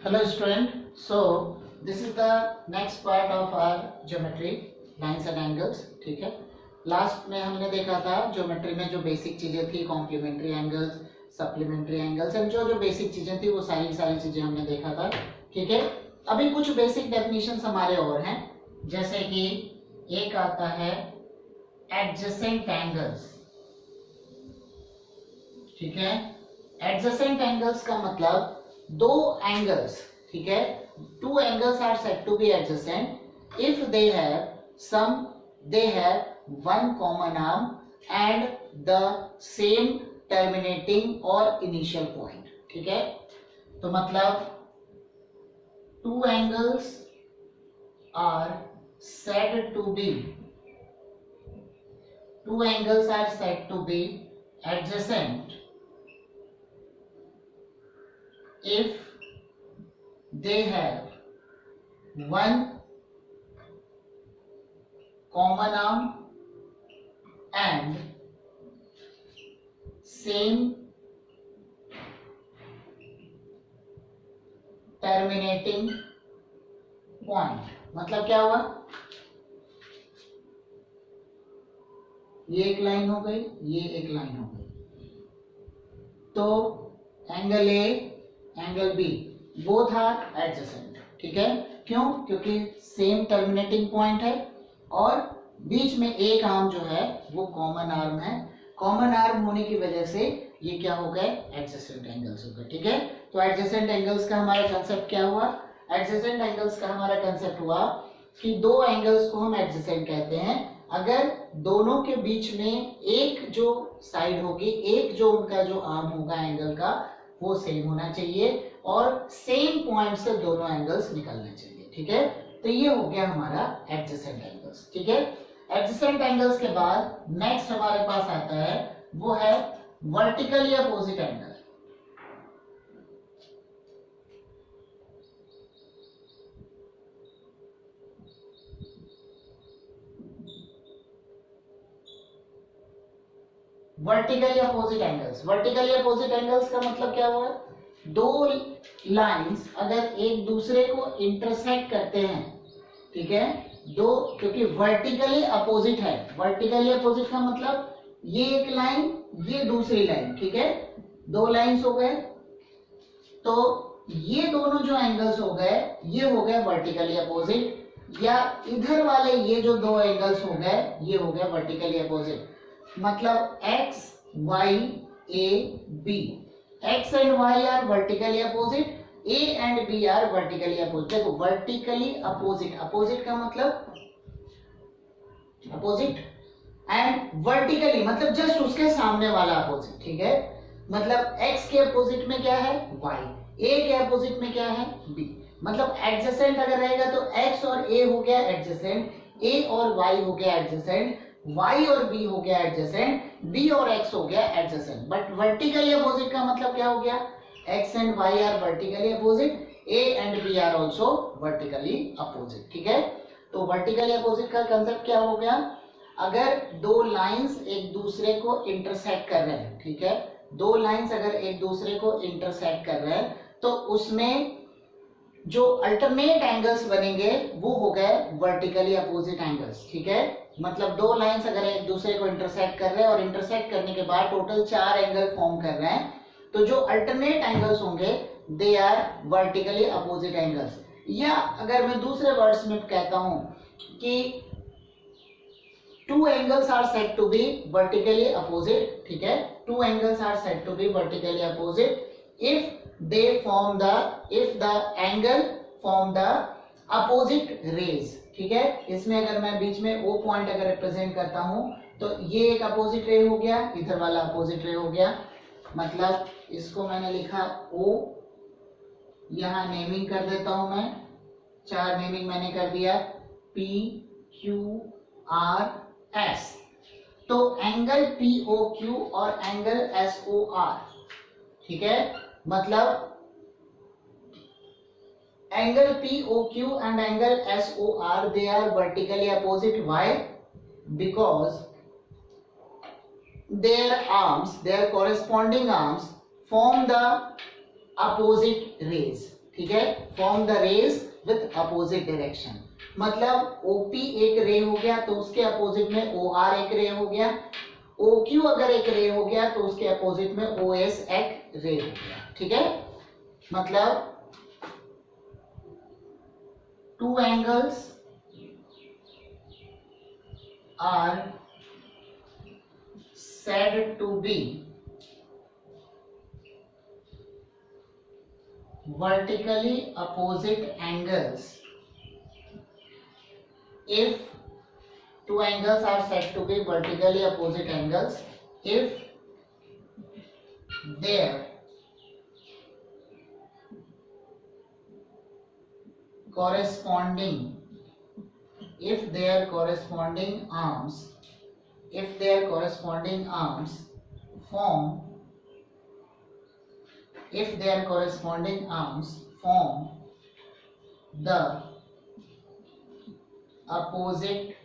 Hello student. So this is the next part of our geometry, lines and angles. ठीक है, last में हमने देखा था ज्योमेट्री में जो बेसिक चीजें थी, complementary angles, supplementary angles and जो बेसिक चीजें थी वो सारी चीजें हमने देखा था. ठीक है, अभी कुछ बेसिक डेफिनेशंस हमारे और हैं, जैसे कि एक आता है एडजेसेंट एंगल्स. ठीक है, एडजेसेंट एंगल्स का मतलब दो एंगल्स, ठीक है, two angles are said to be adjacent if they have one common arm and the same terminating और इनिशियल पॉइंट. ठीक है, तो मतलब two angles are said to be adjacent if they have one common arm and same terminating point. मतलब क्या हुआ, ये एक लाइन हो गई, ये एक लाइन हो गई, तो angle A angle B both are adjacent. ठीक है, क्यों? क्योंकि सेम टर्मिनेटिंग पॉइंट है और बीच में एक आर्म जो है वो कॉमन आर्म है. कॉमन आर्म होने की वजह से ये क्या हो गए, एडजेसेंट एंगल्स हो गए. ठीक है, तो एडजेसेंट एंगल्स का हमारा कंसेप्ट क्या हुआ? एडजेसेंट एंगल्स का हमारा कंसेप्ट हुआ कि दो एंगल्स को हम एडजेसेंट कहते हैं अगर दोनों के बीच में एक जो साइड होगी, एक जो उनका जो आर्म होगा एंगल का, वो सेम होना चाहिए और सेम पॉइंट से दोनों एंगल्स निकलने चाहिए. ठीक है, तो ये हो गया हमारा एडजेसेंट एंगल्स. ठीक है, एडजेसेंट एंगल्स के बाद नेक्स्ट हमारे पास आता है वो है vertically opposite angle. Vertically opposite angles. Vertically opposite angles का मतलब क्या हुआ, दो लाइंस अगर एक दूसरे को इंटरसेक्ट करते हैं, ठीक है, दो, क्योंकि वर्टिकली अपोजिट है. वर्टिकली अपोजिट का मतलब ये एक लाइन, ये दूसरी लाइन. ठीक है, दो लाइंस हो गए, तो ये दोनों जो एंगल्स हो गए ये हो गए वर्टिकली अपोजिट, या इधर वाले ये जो दो एंगल्स हो गए ये हो गए वर्टिकली अपोजिट. मतलब x y a b, x and y are vertically opposite, a and b are vertically opposite. देखो vertically opposite, opposite का मतलब opposite and vertically मतलब just उसके सामने वाला opposite. ठीक है, मतलब x के opposite में क्या है, y, a के opposite में क्या है, b. मतलब adjacent अगर रहेगा तो x और a हो गया adjacent, a और y हो गया adjacent, y और b हो गया एडजेसेंट, b और x हो गया एडजेसेंट. बट वर्टिकली अपोजिट का मतलब क्या हो गया, x and y are vertically opposite, a and b are also vertically opposite. ठीक है, तो वर्टिकली अपोजिट का कंसेप्ट क्या हो गया, अगर दो लाइंस एक दूसरे को इंटरसेक्ट कर रहे हैं, ठीक है, दो लाइंस अगर एक दूसरे को इंटरसेक्ट कर रहे हैं तो उसमें जो अल्टरनेट एंगल्स बनेंगे वो हो गए वर्टिकली अपोजिट एंगल्स. ठीक है, मतलब दो लाइंस अगर एक दूसरे को इंटरसेक्ट कर रहे हैं और इंटरसेक्ट करने के बाद टोटल चार एंगल फॉर्म कर रहे हैं, तो जो अल्टरनेट एंगल्स होंगे they are vertically opposite angles. या अगर मैं दूसरे वर्ड्स में कहता हूं कि two angles are said to be vertically opposite. ठीक है, two angles are said to be vertically opposite if the angle form the opposite rays. ठीक है, इसमें अगर मैं बीच में O पॉइंट अगर रिप्रेजेंट करता हूं तो ये एक अपोजिट रे हो गया, इधर वाला अपोजिट रे हो गया. मतलब इसको मैंने लिखा O, यहां नेमिंग कर देता हूं मैं, चार नेमिंग मैंने कर दिया, P Q R S. तो एंगल POQ और एंगल SOR. ठीक है, मतलब angle POQ and angle SOR they are vertically opposite. Why? Because their corresponding arms form the opposite rays. ठीक है, form the rays with opposite direction. मतलब OP एक रे हो गया तो उसके अपोजिट में OR एक रे हो गया, OQ अगर एक रे हो गया तो उसके अपोजिट में OS एक रे हो गया। ठीक है, मतलब two angles are said to be vertically opposite angles if two angles are said to be vertically opposite angles if their corresponding arms form the opposite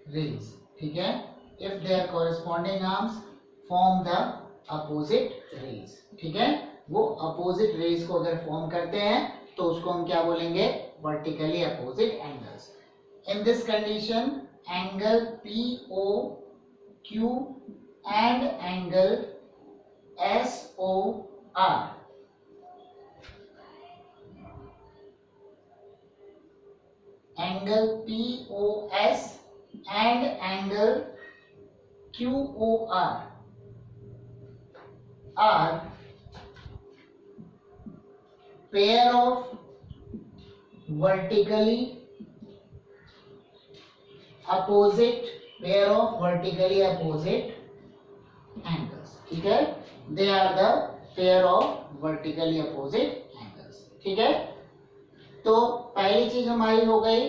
rays। ठीक है, if their corresponding arms form the opposite rays। ठीक है, वो opposite rays को अगर form करते हैं तो उसको हम क्या बोलेंगे, vertically opposite angles। In this condition angle POQ and angle SOR angle POS and angle QOR are pair of vertically opposite angles। ठीक है, they are the pair of vertically opposite angles। ठीक है, तो पहली चीज हमारी हो गई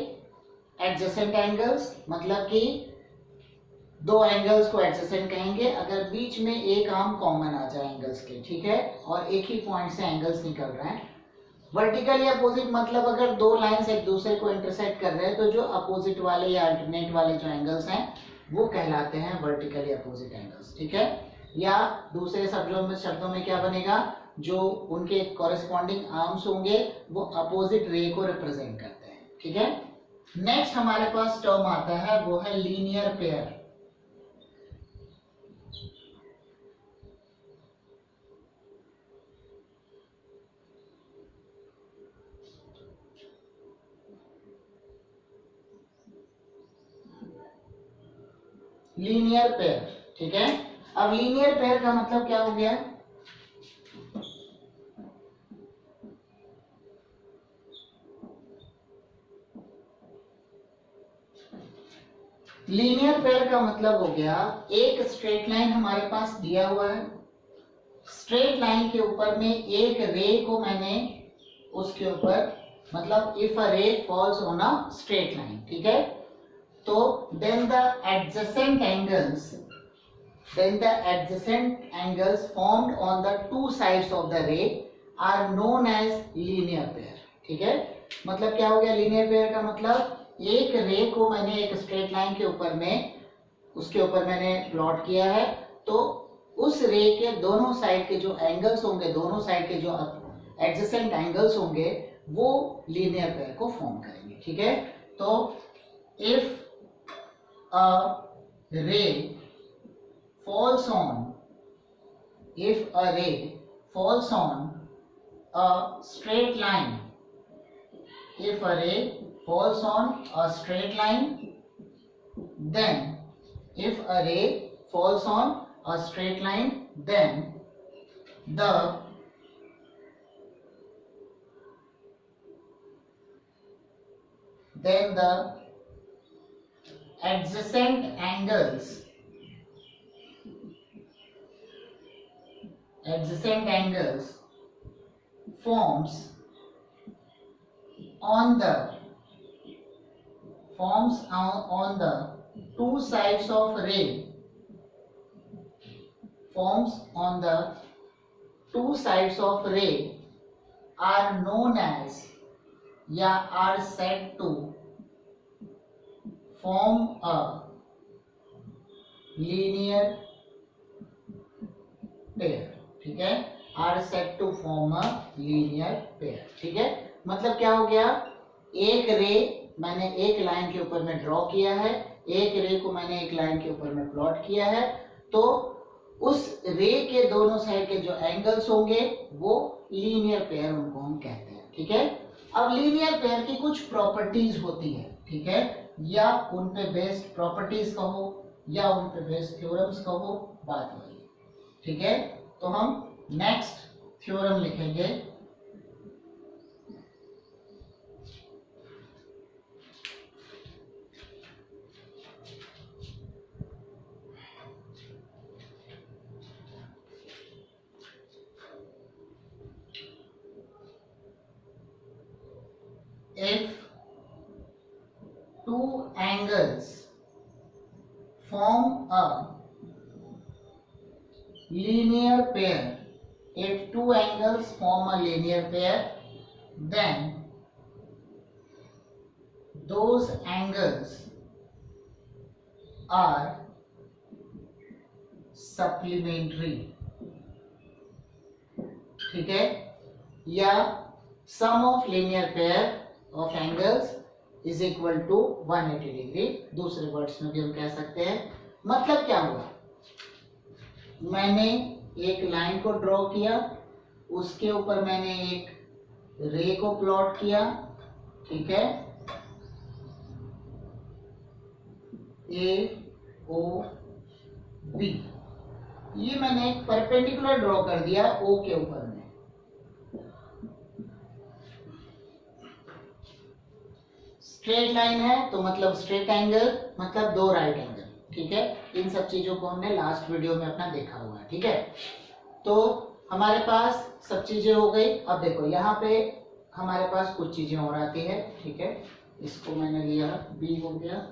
एडजेसेंट एंगल्स, मतलब कि दो एंगल्स को एडजेसेंट कहेंगे अगर बीच में एक आर्म कॉमन आ जाए एंगल्स के। ठीक है, और एक ही पॉइंट से एंगल्स निकल रहे हैं। वर्टिकली अपोजिट मतलब अगर दो लाइंस एक दूसरे को इंटरसेक्ट कर रहे हैं तो जो अपोजिट वाले या अल्टरनेट वाले जो एंगल्स हैं वो कहलाते हैं वर्टिकली अपोजिट एंगल्स। ठीक है, या दूसरे शब्दों में क्या बनेगा, जो उनके कॉरेस्पॉन्डिंग आर्म्स होंगे वो अपोजिट रे को रिप्रेजेंट करते हैं। ठीक है, नेक्स्ट हमारे पास टर्म आता है वो है लीनियर पेयर। लीनियर पेयर, ठीक है, अब लीनियर पेयर का मतलब क्या हो गया, लीनियर पेयर का मतलब हो गया एक स्ट्रेट लाइन हमारे पास दिया हुआ है, स्ट्रेट लाइन के ऊपर में एक रे को मैंने उसके ऊपर, मतलब if a ray falls on a straight line. ठीक है, तो then the adjacent angles formed on the two sides of the ray are known as linear pair। ठीक है, मतलब क्या हो गया, लीनियर पेयर का मतलब एक रे को मैंने एक स्ट्रेट लाइन के ऊपर में उसके ऊपर मैंने प्लॉट किया है, तो उस रे के दोनों साइड के जो एंगल्स होंगे, दोनों साइड के जो एडजेसेंट एंगल्स होंगे वो लीनियर पेयर को फॉर्म करेंगे। ठीक है, तो if a ray falls on a straight line, then the adjacent angles forms on the two sides of ray are known as या are said to form a linear pair। ठीक है, are said to form a linear pair. ठीक है, मतलब क्या हो गया, एक रे मैंने एक लाइन के ऊपर में ड्रॉ किया है, एक रे को मैंने एक लाइन के ऊपर में प्लॉट किया है, तो उस रे के दोनों साइड के जो एंगल्स होंगे वो लीनियर पेयर उनको हम कहते हैं। ठीक है, अब लीनियर पेयर की कुछ प्रॉपर्टीज होती है। ठीक है, या उन पे बेस्ड प्रॉपर्टीज कहो या उन पे बेस्ड थ्योरम्स कहो, बात वही। ठीक है, तो हम नेक्स्ट थ्योरम लिखेंगे। If two angles form a linear pair, if two angles form a linear pair, then those angles are supplementary। ठीक है, या sum of linear pair of angles is equal to 180 degree, दूसरे words में भी हम कह सकते हैं। मतलब क्या हुआ, मैंने एक लाइन को ड्रॉ किया, उसके ऊपर मैंने एक रे को प्लॉट किया। ठीक है, ए ओ बी, ये मैंने एक परपेंडिकुलर ड्रॉ कर दिया ओ के ऊपर में। स्ट्रेट लाइन है तो मतलब स्ट्रेट एंगल, मतलब दो राइट एंगल। ठीक है, इन सब चीजों को हमने लास्ट वीडियो में अपना देखा हुआ है। ठीक है, तो हमारे पास सब चीजें हो गई। अब देखो यहाँ पे हमारे पास कुछ चीजें और आती है। ठीक है, इसको मैंने लिया बी हो गया,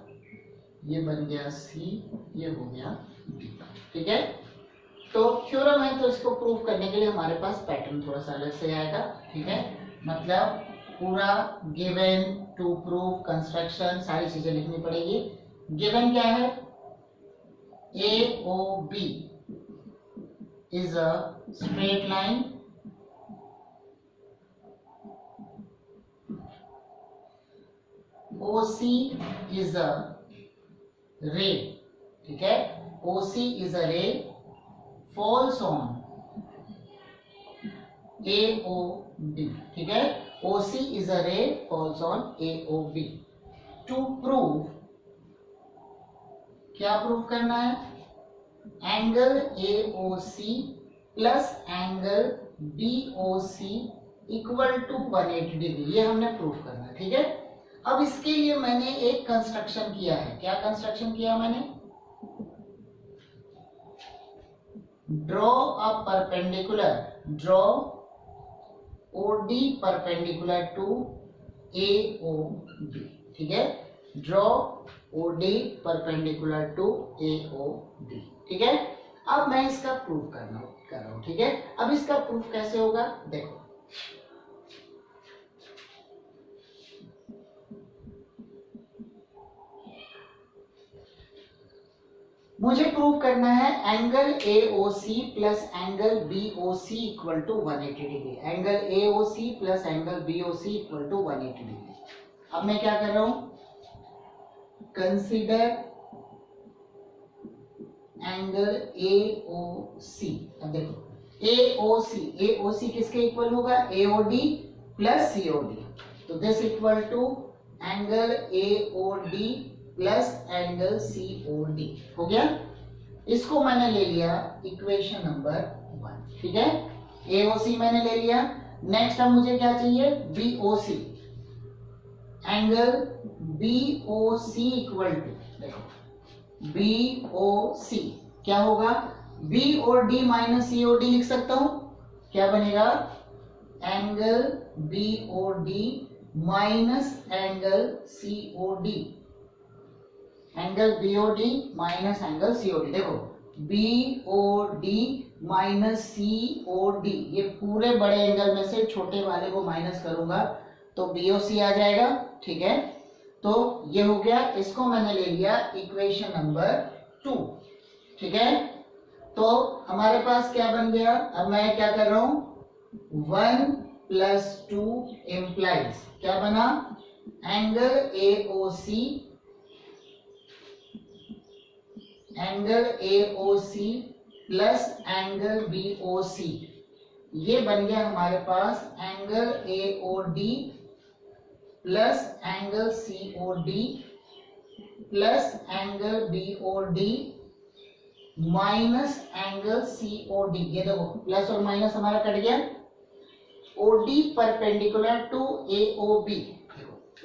ये बन गया सी, ये हो गया डी। ठीक है, तो थ्योरम है तो इसको प्रूव करने के लिए हमारे पास पैटर्न थोड़ा सा अलग से आएगा। ठीक है, मतलब पूरा गिवन टू प्रूव कंस्ट्रक्शन सारी चीजें लिखनी पड़ेगी। गिवन क्या है, A O B is a straight line O C is a ray. ठीक है, O C is a ray falls on A O B. ठीक है, OC is a ray falls on AOB। To prove, क्या prove करना है, angle AOC plus angle BOC equal to 180 degree, ये हमने prove करना है। ठीक है, अब इसके लिए मैंने एक कंस्ट्रक्शन किया है। क्या कंस्ट्रक्शन किया मैंने, draw a perpendicular, draw OD perpendicular to AOB। ठीक है, draw OD perpendicular to AOB। ठीक है, अब मैं इसका प्रूफ कर रहा हूं। ठीक है, अब इसका प्रूफ कैसे होगा, देखो मुझे प्रूव करना है angle AOC plus angle BOC equal to 180 degree. Angle AOC plus angle BOC equal to 180 degree. अब मैं क्या कर रहा हूं, कंसीडर एंगल AOC। अब देखो AOC किसके इक्वल होगा, AOD प्लस COD, तो this equal to angle AOD plus angle COD हो गया। इसको मैंने ले लिया इक्वेशन नंबर 1। ठीक है, AOC मैंने ले लिया। नेक्स्ट अब मुझे क्या चाहिए, BOC। Angle BOC equal to, देखो BOC क्या होगा, B और D माइनस COD लिख सकता हूं, क्या बनेगा, angle BOD minus angle COD, angle BOD minus angle COD। देखो BOD माइनस COD, ये पूरे बड़े एंगल में से छोटे वाले को माइनस करूंगा तो BOC आ जाएगा। ठीक है, तो ये हो गया, इसको मैंने ले लिया इक्वेशन नंबर 2। ठीक है, तो हमारे पास क्या बन गया, अब मैं क्या कर रहा हूं, 1 + 2 इम्प्लाइज क्या बना, angle AOC plus angle BOC, ये बन गया हमारे पास angle AOD plus angle COD plus angle BOD minus angle COD। ये देखो प्लस और माइनस हमारा कट गया। OD perpendicular to AOB,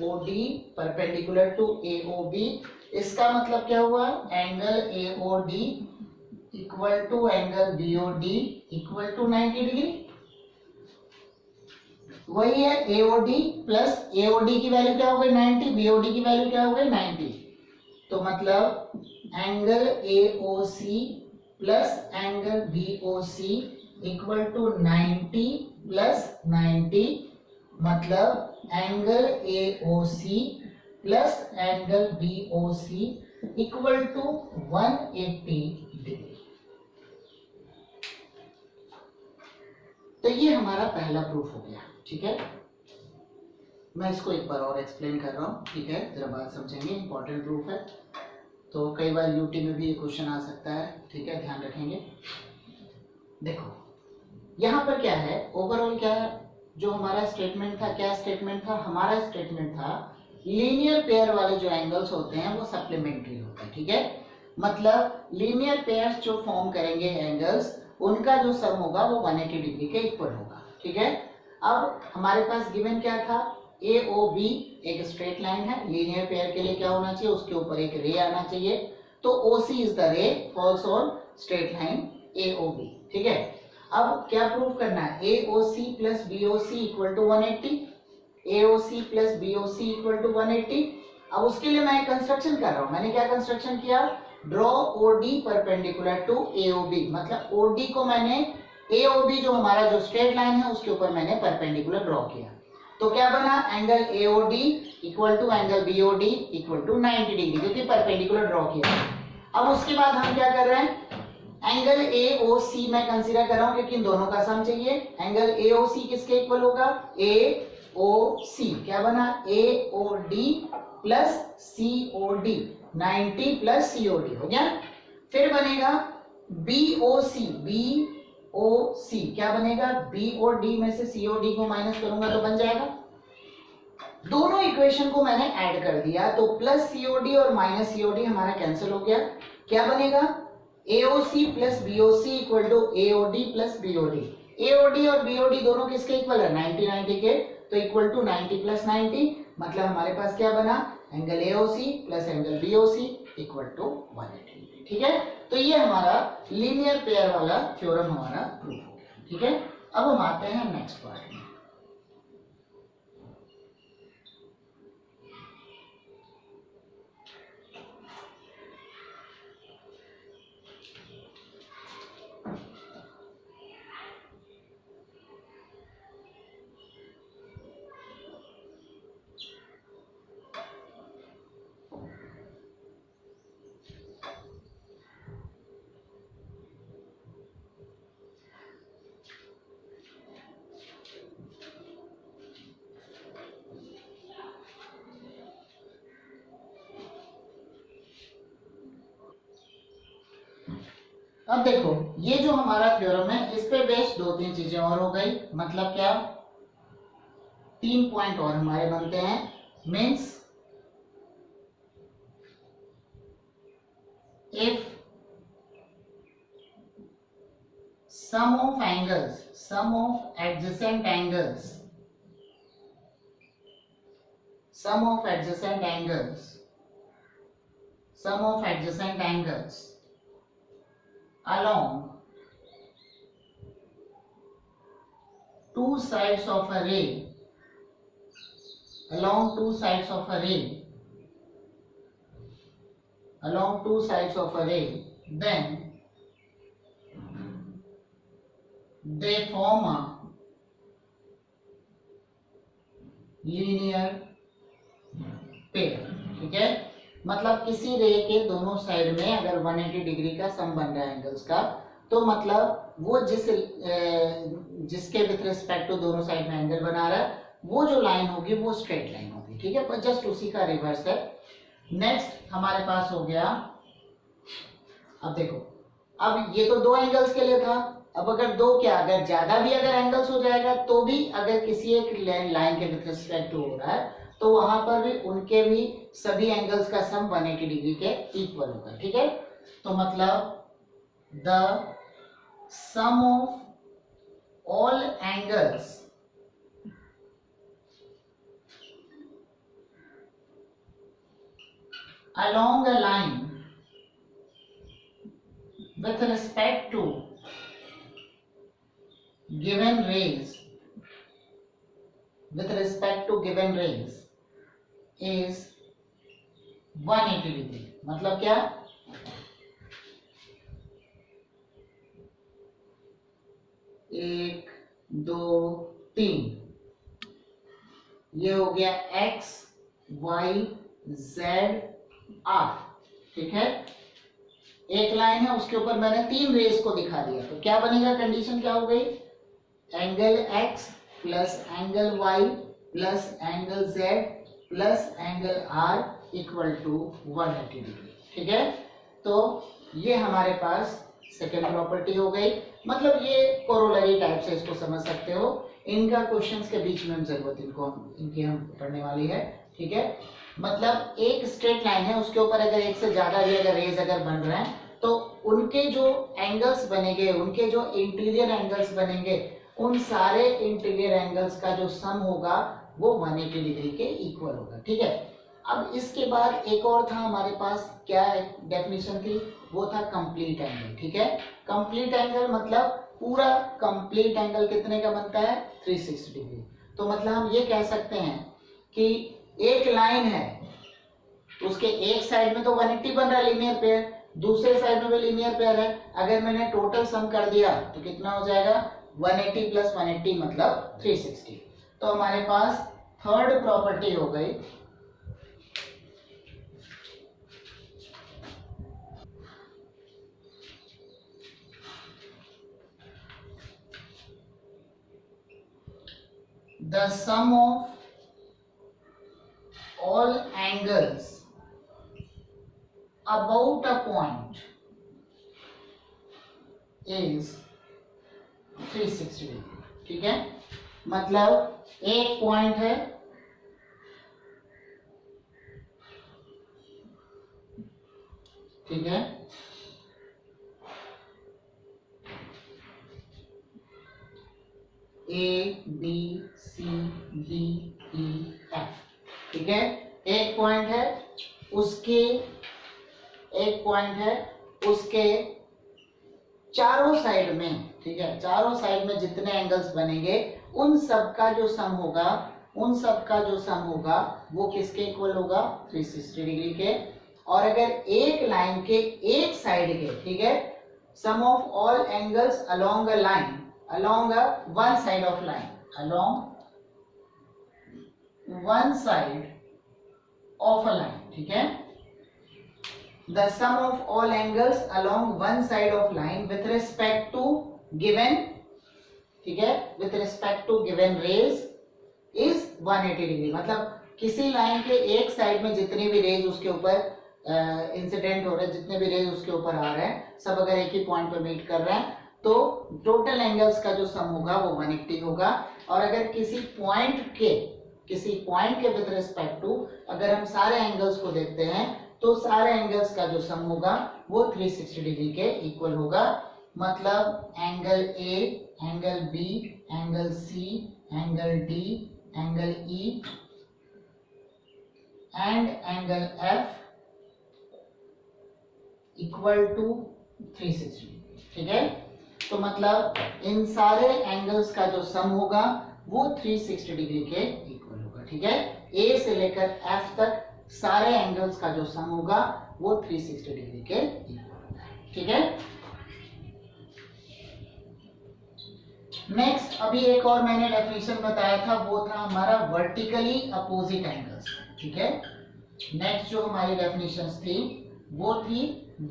OD perpendicular to AOB, इसका मतलब क्या हुआ, angle AOD equal to angle BOD equal to 90 degree. वही है AOD प्लस AOD की वैल्यू क्या हो गई 90, BOD की वैल्यू क्या हो गई 90। तो मतलब angle AOC plus angle BOC equal to 90 plus 90, मतलब angle AOC plus angle BOC equal to 180 degree. तो ये हमारा पहला प्रूफ हो गया। ठीक है, मैं इसको एक बार और एक्सप्लेन कर रहा हूँ। ठीक है, जरा बात समझेंगे, इंपॉर्टेंट प्रूफ है, तो कई बार यूटी में भी ये क्वेश्चन आ सकता है। ठीक है, ध्यान रखेंगे। देखो यहाँ पर क्या है, ओवरऑल क्या है, जो हमारा स्टेटमेंट था, क्या स्टेटमेंट था, हमारा स्टेटमेंट था लीनियर पेयर वाले जो एंगल्स होते हैं वो सप्लीमेंट्री होते हैं। ठीक है, मतलब लीनियर पेयर्स जो फॉर्म करेंगे एंगल्स, उनका जो सम होगा वो 180 डिग्री के इक्वल होगा। ठीक है, अब हमारे पास गिवन क्या था, AOB एक स्ट्रेट लाइन है, लीनियर पेयर के लिए क्या होना चाहिए, उसके ऊपर एक रे आना चाहिए, तो OC is the ray falls on straight line AOB। ठीक है, अब क्या प्रूफ करना है, AOC plus BOC equal to 180, AOC plus BOC equal to 180। अब उसके लिए मैं कंस्ट्रक्शन कर रहा हूं, मैंने क्या कंस्ट्रक्शन किया, draw OD perpendicular to AOB, मतलब OD को मैंने AOB जो हमारा जो स्ट्रेट लाइन है उसके ऊपर मैंने परपेंडिकुलर ड्रॉ किया, तो क्या बना, angle AOD equal to angle BOD equal to 90 degree, क्योंकि परपेंडिकुलर ड्रॉ किया। अब उसके बाद हम क्या कर रहे हैं, एंगल AOC मैं कंसीडर कर रहा हूं क्योंकि इन दोनों का सम चाहिए। एंगल AOC किसके इक्वल होगा, AOC क्या बना, AOD plus COD, 90 plus COD हो गया। फिर बनेगा BOC, BOC क्या बनेगा, B और D में से COD को माइनस करूंगा तो बन जाएगा। दोनों इक्वेशन को मैंने ऐड कर दिया, तो प्लस COD और माइनस COD हमारा कैंसिल हो गया। क्या बनेगा, AOC plus BOC equal to AOD plus BOD। AOD और BOD दोनों किसके इक्वल है, 90 90 के, तो इक्वल टू 90 प्लस 90, मतलब हमारे पास क्या बना, angle AOC plus angle BOC equal to 180। ठीक है, तो ये हमारा लीनियर पेयर वाला थ्योरम हमारा प्रूफ हो गया। ठीक है, अब हम आते हैं नेक्स्ट पार्ट में। अब देखो ये जो हमारा थ्योरम है इस पे बेस्ड 2-3 चीजें और हो गई, मतलब क्या, 3 पॉइंट और हमारे बनते हैं। Means if sum of angles, sum of adjacent angles, sum of adjacent angles, sum of adjacent angles along two sides of a ray, along two sides of a ray, along two sides of a ray, then they form a linear pair। ठीक है, मतलब किसी रे के दोनों side में अगर 180 degree का सम बन रहा है एंगल्स का, तो मतलब वो जिसके विथ रिस्पेक्ट टू दोनों साइड में एंगल बना रहा है वो जो लाइन होगी वो स्ट्रेट लाइन होगी, ठीक है, पर जस्ट उसी का रिवर्स है। नेक्स्ट हमारे पास हो गया, अब देखो, अब ये तो दो एंगल्स के लिए था, अब अगर दो क्या अगर ज्यादा भी अगर एंगल्स हो जाएगा तो भी अगर किसी एक लाइन के विथ रिस्पेक्ट टू हो रहा है तो वहां पर भी उनके भी सभी एंगल्स का सम 180 डिग्री के इक्वल होगा, ठीक है। तो मतलब the sum of all angles along a line with respect to given rays is 180 degree. मतलब क्या, एक दो तीन, ये हो गया x y z r, ठीक है। एक लाइन है उसके ऊपर मैंने तीन रेस को दिखा दिया, तो क्या बनेगा, कंडीशन क्या हो गई, angle x plus angle y plus angle z plus angle r equal to 180 degree, ठीक है। तो ये हमारे पास सेकेंड प्रॉपर्टी हो गई। मतलब ये कोरोलरी टाइप से इसको समझ सकते हो, इनका क्वेश्चंस के बीच में जरूरत इनकी हम पढ़ने वाली है, ठीक है। मतलब एक स्ट्रेट लाइन है उसके ऊपर अगर एक से ज्यादा भी अगर रेज अगर बन रहे हैं तो उनके जो एंगल्स बनेंगे, उनके जो इंटीरियर एंगल्स बनेंगे, उन सारे इंटीरियर एंगल्स का जो सम होगा वो 180 डिग्री के इक्वल होगा, ठीक है। अब इसके बाद एक और था हमारे पास, क्या डेफिनेशन थी, वो था कंप्लीट एंगल, ठीक है। कंप्लीट एंगल मतलब पूरा कंप्लीट एंगल कितने का बनता है, 360 डिग्री। तो मतलब हम ये कह सकते हैं कि एक लाइन है उसके एक साइड में तो 180 बन रहा है लीनियर पेयर, दूसरे साइड में भी लीनियर पेयर है, अगर मैंने टोटल सम कर दिया तो कितना हो जाएगा, 180 प्लस 180 मतलब 360। तो हमारे पास थर्ड प्रॉपर्टी हो गई, the sum of all angles about a point is 360 degree, ठीक है। मतलब एक पॉइंट है, ठीक है, A B C D E F, ठीक है। एक पॉइंट है उसके चारों साइड में, ठीक है, चारों साइड में जितने एंगल्स बनेंगे उन सब का जो सम होगा वो किसके इक्वल होगा, 360 डिग्री के। और अगर एक लाइन के एक साइड के, ठीक है, sum of all angles along a line, along one side of line, along one side of a line, ठीक है। The sum of all angles along one side of line with respect to given, ठीक है, with respect to given rays is 180 degree. मतलब किसी line के एक side में जितनी भी रेज उसके ऊपर इंसिडेंट हो रहे हैं, जितने भी रेज उसके ऊपर आ रहे हैं, सब अगर एक ही पॉइंट पे मीट कर रहे हैं तो टोटल एंगल्स का जो सम होगा वो 180 होगा। और अगर किसी पॉइंट के विद रिस्पेक्ट टू अगर हम सारे एंगल्स को देखते हैं तो सारे एंगल्स का जो सम होगा वो 360 डिग्री के इक्वल होगा। मतलब angle A, angle B, angle C, angle D, angle E and angle F equal to 360 degree, ठीक है। तो मतलब इन सारे एंगल्स का जो सम होगा वो 360 डिग्री के इक्वल होगा, ठीक है। ए से लेकर एफ तक सारे एंगल्स का जो सम होगा वो 360 डिग्री के इक्वल होगा, ठीक है। नेक्स्ट अभी एक और मैंने डेफिनेशन बताया था, वो था हमारा वर्टिकली अपोजिट एंगल्स, ठीक है। नेक्स्ट जो हमारी डेफिनेशंस थी वो थी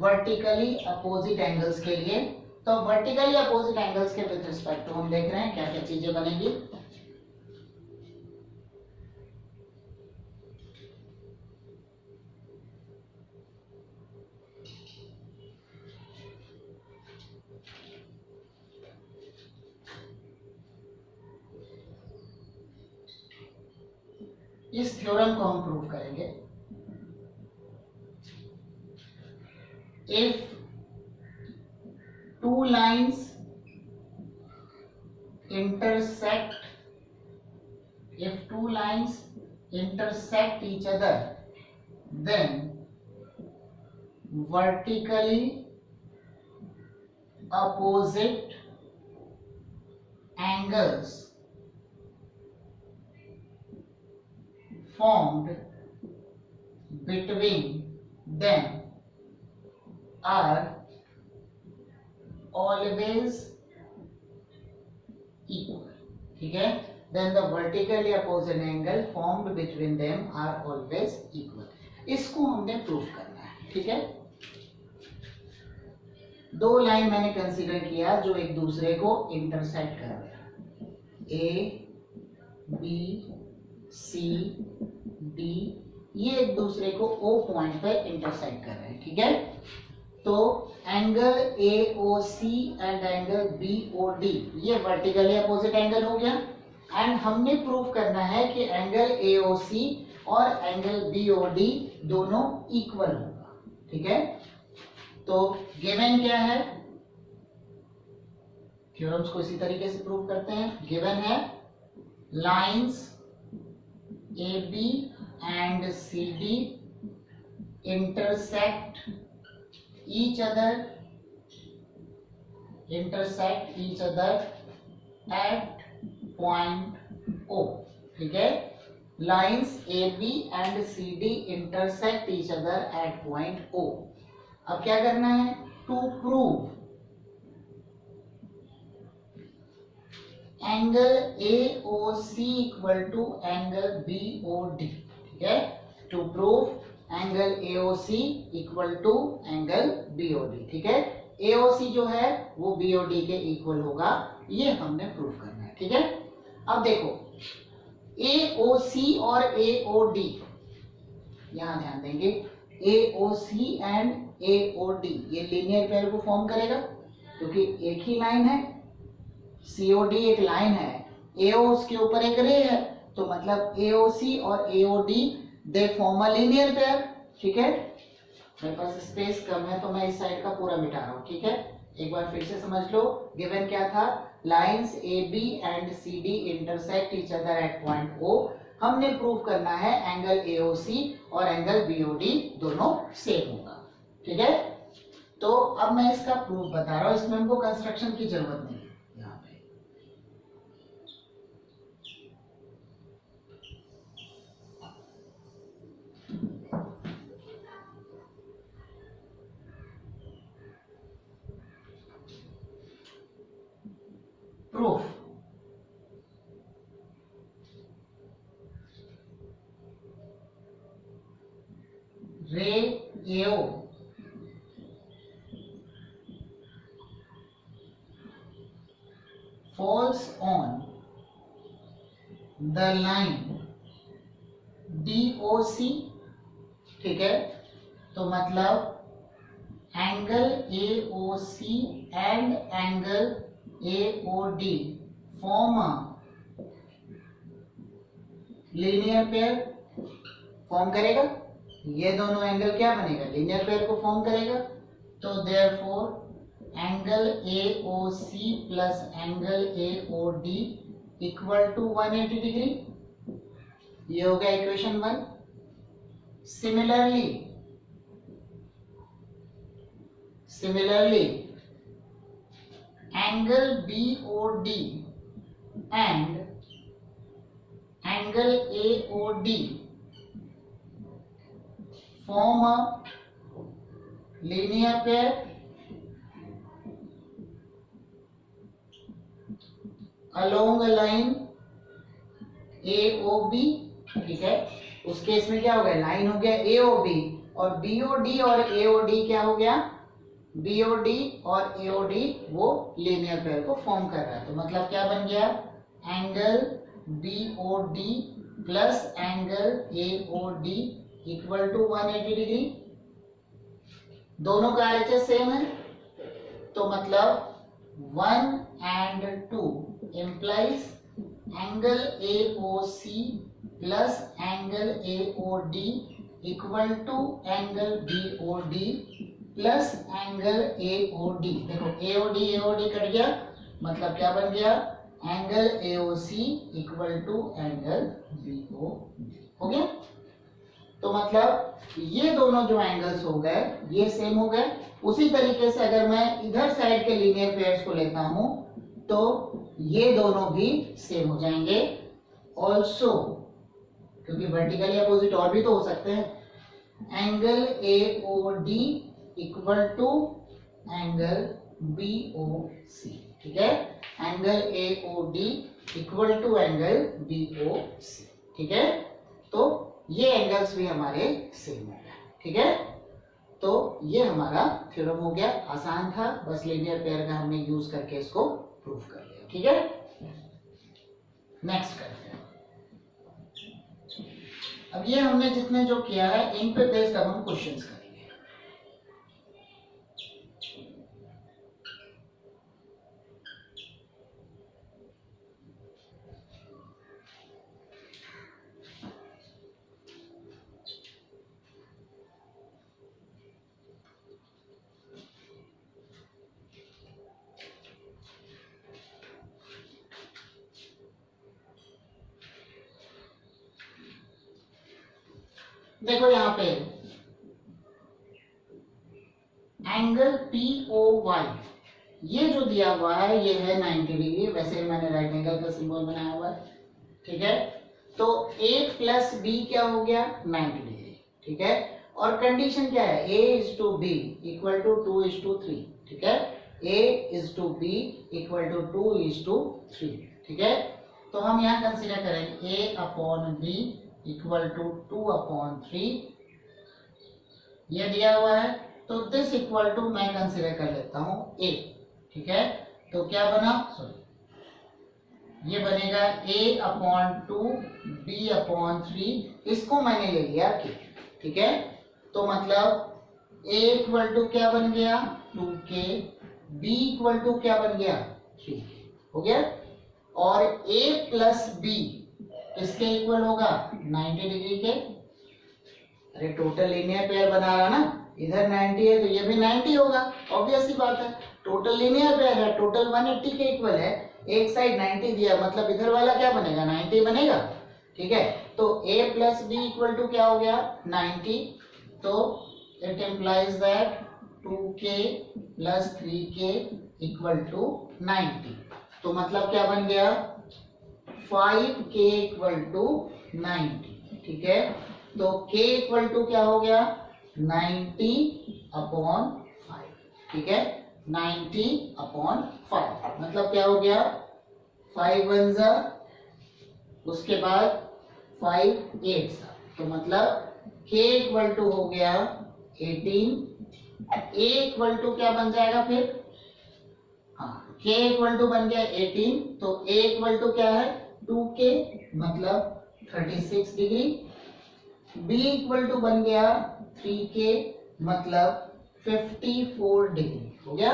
वर्टिकली अपोजिट एंगल्स के लिए। तो वर्टिकली अपोजिट एंगल्स के विद रिस्पेक्ट टू हम देख रहे हैं क्या क्या चीजें बनेगी। इस थ्योरम को हम प्रूव करेंगे। If two lines intersect, if two lines intersect each other, then vertically opposite angles formed between them are always equal, ठीक है। then the vertically opposite angle formed between them are always equal, इसको हमने prove करना है, ठीक है। दो line मैंने कंसीडर किया जो एक दूसरे को इंटरसेक्ट कर रहे हैं, ए बी सी डी, ये एक दूसरे को ओ पॉइंट पे इंटरसेक्ट कर रहे हैं, ठीक है। तो angle AOC and angle BOD ये वर्टिकली अपोजिट एंगल हो गया, एंड हमने प्रूव करना है कि एंगल AOC और एंगल BOD दोनों इक्वल होगा, ठीक है। तो गिवन क्या है, थ्योरम्स को इसी तरीके से प्रूव करते हैं। गिवन है lines AB and CD intersect each other at point O, ठीक है। Lines AB and CD intersect each other at point O। अब क्या करना है, to prove angle AOC equal to angle BOD, ठीक है। To prove angle AOC equal to angle BOD, ठीक है। AOC जो है वो BOD के इक्वल होगा, ये हमने प्रूव करना है, ठीक है। अब देखो AOC और AOD, यहां ध्यान देंगे, AOC एंड AOD ये लीनियर पेयर को फॉर्म करेगा क्योंकि एक ही लाइन है, COD एक लाइन है, AO उसके ऊपर एक रे है, तो मतलब AOC और AOD they form a linear pair, ठीक है। मेरे पास स्पेस कम है तो मैं इस साइड का पूरा मिटा रहा हूँ, ठीक है। एक बार फिर से समझ लो, गिवन क्या था, lines AB and CD intersect each other at point O। हमने प्रूव करना है एंगल AOC और एंगल BOD दोनों सेम होगा, ठीक है। तो अब मैं इसका प्रूफ बता रहा हूँ, इसमें हमको कंस्ट्रक्शन की जरूरत नहीं है। यहाँ पे प्रूफ, रे AO falls on the line DOC, ठीक है। तो मतलब angle AOC and angle AOD form a linear pair, form करेगा, ये दोनों एंगल क्या बनेगा, लीनियर पेयर को फॉर्म करेगा। तो therefore angle AOC plus angle AOD equal to 180 degree, ये हो गया equation 1। Similarly angle BOD and angle AOD form a linear pair along a line AOB, ठीक है। उस केस में क्या हो गया, लाइन हो गया AOB और BOD और AOD क्या हो गया, BOD और AOD वो लीनियर पेयर को फॉर्म कर रहा है। तो मतलब क्या बन गया, angle BOD plus angle AOD equal to 180 degree. दोनों का RHS सेम है, तो मतलब 1 and 2 implies angle AOC plus angle AOD equal to angle BOD plus angle AOD। देखो AOD कट गया, मतलब क्या बन गया, angle AOC equal to angle BOD हो गया। तो मतलब ये दोनों जो एंगल्स हो गए ये सेम हो गए। उसी तरीके से अगर मैं इधर साइड के लीनियर पेयर्स को लेता हूं तो ये दोनों भी सेम हो जाएंगे ऑल्सो, क्योंकि वर्टिकली अपोजिट और भी तो हो सकते हैं। Angle AOD equal to angle BOC, ठीक है, angle AOD equal to angle BOC, ठीक है। तो ये एंगल्स भी हमारे सेम हो गए, ठीक है। तो ये हमारा थ्योरम हो गया, आसान था, बस लीनियर पेयर का हमने यूज करके इसको प्रूव कर लिया, ठीक है। नेक्स्ट करते हैं। अब ये हमने जितने जो किया है इन पे बेस्ड अब हम क्वेश्चंस करेंगे। देखो यहाँ पे एंगल POY ये जो दिया हुआ है ये है 90 डिग्री, वैसे मैंने राइट एंगल का सिंबल बनाया हुआ है, ठीक है। तो A प्लस B क्या हो गया, 90 डिग्री, ठीक है। और कंडीशन क्या है, A is to B equal to 2:3, ठीक है। A is to B equal to 2:3, ठीक है। तो हम यहाँ कंसीडर करेंगे A upon B equal to 2/3, ये दिया हुआ है। तो दिस इक्वल टू मैं कंसीडर कर लेता हूं A, ठीक है। तो क्या बना, सॉरी, ये बनेगा A/2 B/3, इसको मैंने ले लिया K, ठीक है। तो मतलब A इक्वल टू क्या बन गया 2K, B इक्वल टू क्या बन गया 3K, हो गया। और A प्लस B किसके इक्वल होगा, 90 डिग्री के। अरे टोटल लीनियर पेयर बना रहा ना, इधर 90 है तो ये भी 90 होगा, ऑब्वियस सी बात है। टोटल लीनियर पेयर है, टोटल 180 के इक्वल है, एक साइड 90 दिया, मतलब इधर वाला क्या बनेगा 90 बनेगा, ठीक है। तो A plus B equal to क्या हो गया 90, तो it implies that 2K plus 3K equal to 90। तो मतलब क्या बन गया 5K इक्वल टू 90, ठीक है। तो K इक्वल टू क्या हो गया 90/5, ठीक है, 90/5। मतलब क्या हो गया 5 1 जा, उसके बाद 5 8 जा, तो मतलब K इक्वल टू हो गया 18। A इक्वल टू क्या बन जाएगा फिर, हाँ K इक्वल टू बन गया 18, तो A इक्वल टू क्या है 2K, मतलब 36 डिग्री। B इक्वल टू बन गया 3K, मतलब 54 डिग्री, हो गया।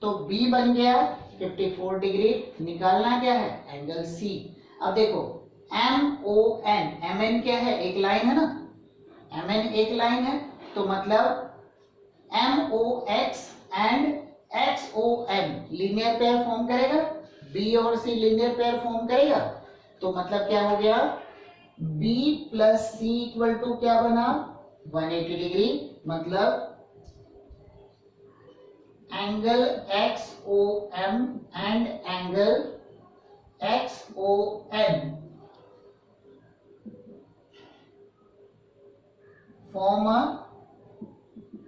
तो B बन गया 54 डिग्री। निकालना क्या है एंगल C। अब देखो MON, MN क्या है, एक लाइन है ना, MN एक लाइन है, तो मतलब MOX and XOM linear pair form करेगा, B और C लीनियर पेयर फॉर्म करेगा। तो मतलब क्या हो गया B plus C equal to क्या बना 180 डिग्री, मतलब angle XOM and angle XON form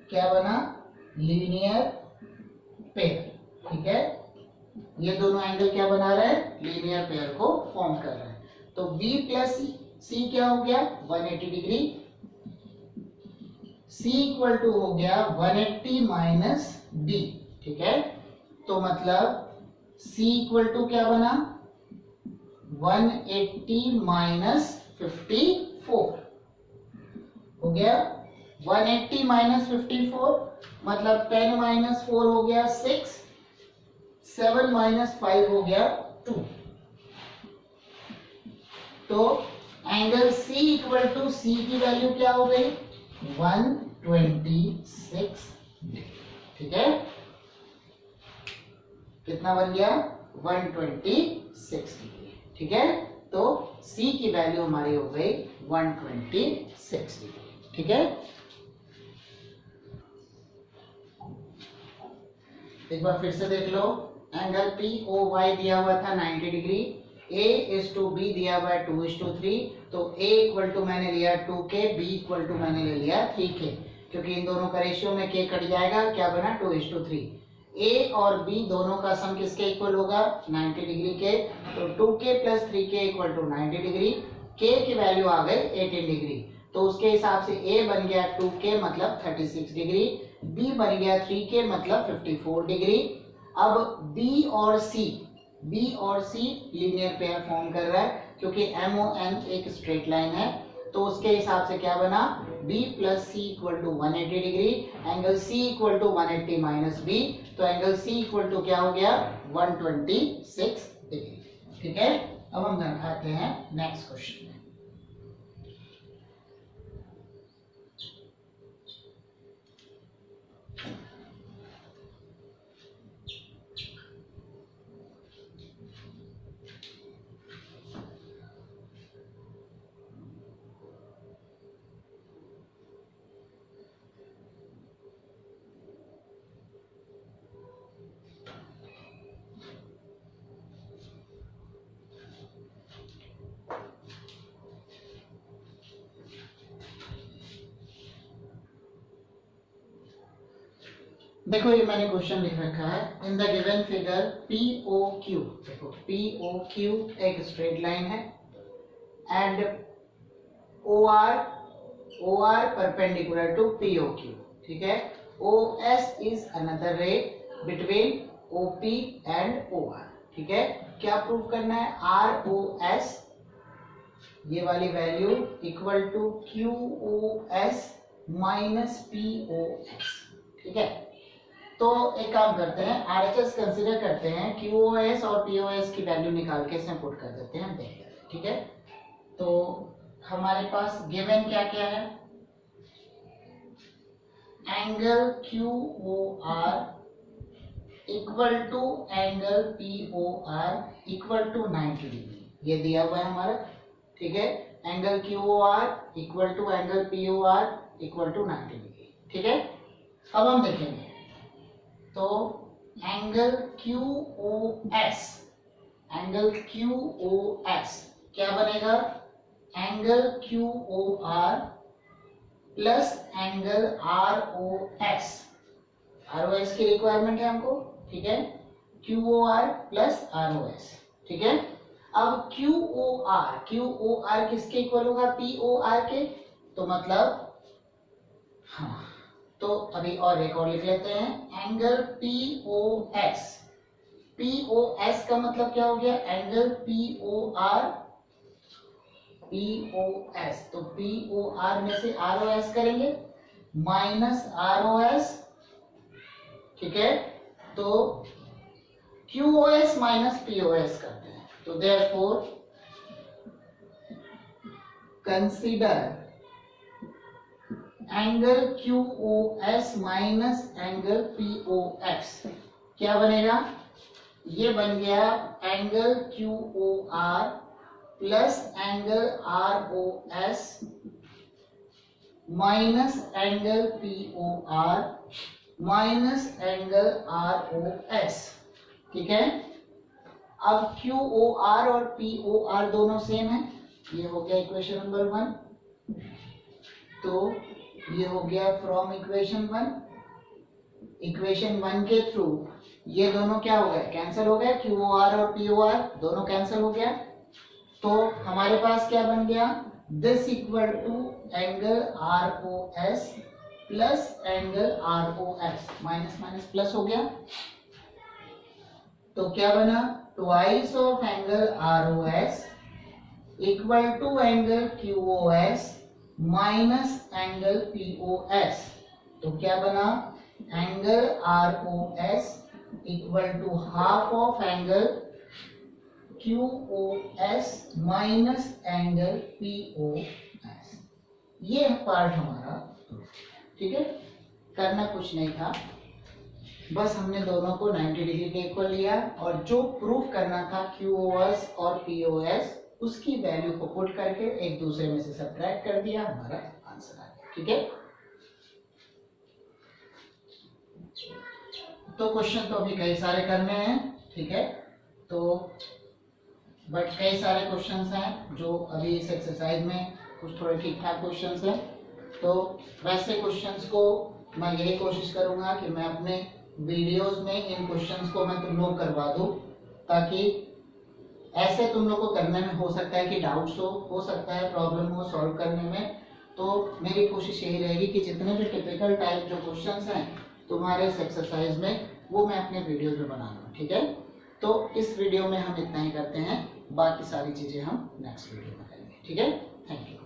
क्या बना लीनियर पेयर, ठीक है। ये दोनों एंगल क्या बना रहे हैं, लीनियर पेयर को फॉर्म कर रहे हैं। तो B प्लस C क्या हो गया 180 डिग्री, C इक्वल टू हो गया 180 माइनस B, ठीक है। तो मतलब C इक्वल टू क्या बना 180 माइनस 54 हो गया। 180 माइनस 54 मतलब 10 माइनस 4 हो गया 6, 7 माइनस 5 हो गया 2। तो angle C equal to C की वैल्यू क्या हो गई 126 डिग्री, ठीक है। कितना बन गया 126 डिग्री, ठीक है। तो C की वैल्यू हमारी हो गई 126 डिग्री, ठीक है। एक बार फिर से देख लो, एंगल POY दिया हुआ था 90 degree, A is to B दिया हुआ है 2:3, तो A इक्वल टू मैंने लिया 2K, B इक्वल टू मैंने ले लिया 3K, क्योंकि इन दोनों का रेशियो में K कट जाएगा, क्या बना 2:3। A और B दोनों का सम किसके इक्वल होगा 90 डिग्री के, तो 2K plus 3K equal to 90 degree. K की वैल्यू आ गई 18 डिग्री, तो उसके हिसाब से A बन गया 2K मतलब 36 डिग्री, B बन गया 3K मतलब 54 डिग्री। अब B और C लीनियर पेयर फॉर्म कर रहा है, क्योंकि MON एक स्ट्रेट लाइन है, तो उसके हिसाब से क्या बना B plus C equal to 180 degree, angle C equal to 180 minus B, तो एंगल C इक्वल टू क्या हो गया 126 डिग्री, ठीक है। अब हम आते हैं नेक्स्ट क्वेश्चन में। देखो ये मैंने क्वेश्चन लिख रखा है, in the given figure POQ, देखो POQ एक स्ट्रेट लाइन है and OR perpendicular to POQ, ठीक है। OS is another ray between OP and OR, ठीक है। क्या प्रूव करना है ROS ये वाली value equal to QOS minus POS, ठीक है। तो एक काम करते हैं, RHS कंसीडर करते हैं, QoS और POS की वैल्यू निकाल के इसमें पुट कर देते हैं, देखते हैं, ठीक है। तो हमारे पास गिवन क्या क्या है, angle QOR equal to angle POR equal to 90 degree, ये दिया हुआ है हमारा, ठीक है। Angle QOR equal to angle POR equal to 90 degree, ठीक है। अब हम देखेंगे तो एंगल QOS क्या बनेगा, angle QOR plus angle ROS की रिक्वायरमेंट है हमको, ठीक है। QOR प्लस ROS, ठीक है। अब QOR किसके इक्वल होगा POR के, तो मतलब हाँ, तो अभी और एक और लिख लेते हैं, एंगल POS का मतलब क्या हो गया एंगल POS, तो POR में से ROS करेंगे माइनस ROS, ठीक है। तो QoS माइनस POS करते हैं, तो therefore consider angle QoS minus angle POS, क्या बनेगा, ये बन गया angle QOR plus angle ROS minus angle POR minus angle ROS, ठीक है। अब QOR और POR दोनों सेम है, ये हो गया इक्वेशन नंबर 1, तो ये हो गया फ्रॉम इक्वेशन 1 के थ्रू ये दोनों क्या हो गए कैंसिल हो गए, QOR और POR दोनों कैंसिल हो गया, तो हमारे पास क्या बन गया, this equal to angle ROS plus angle ROS, minus minus plus हो गया, तो क्या बना, twice of angle ROS equal to angle QOS minus angle POS। तो क्या बना, angle ROS equal to half of angle QOS minus angle POS। ये part हमारा, ठीक है, करना कुछ नहीं था, बस हमने दोनों को 90 डिग्री के इक्वल लिया और जो प्रूफ करना था QOS और POS उसकी वैल्यू को पुट करके एक दूसरे में से सब्ट्रैक्ट कर दिया, हमारा आंसर आ गया। ठीक है, तो क्वेश्चन तो अभी कई सारे करने हैं, ठीक है, तो बट कई सारे क्वेश्चंस हैं जो अभी इस एक्सरसाइज में कुछ थोड़े ठीक ठाक क्वेश्चंस हैं, तो वैसे क्वेश्चंस को मैं यही कोशिश करूंगा कि मैं अपने वीडियोस में इन क्वेश्चंस को मैं तुम लोग करवा दूं, ताकि ऐसे तुम लोग को करने में हो सकता है कि डाउट्स हो सकता है प्रॉब्लम हो सॉल्व करने में, तो मेरी कोशिश यही रहेगी कि जितने भी टिपिकल टाइप जो क्वेश्चंस हैं तुम्हारे इस एक्सरसाइज में वो मैं अपने वीडियोस में बना लूँ। ठीक है, तो इस वीडियो में हम इतना ही करते हैं, बाकी सारी चीज़ें हम नेक्स्ट वीडियो में करेंगे। ठीक है, थैंक यू।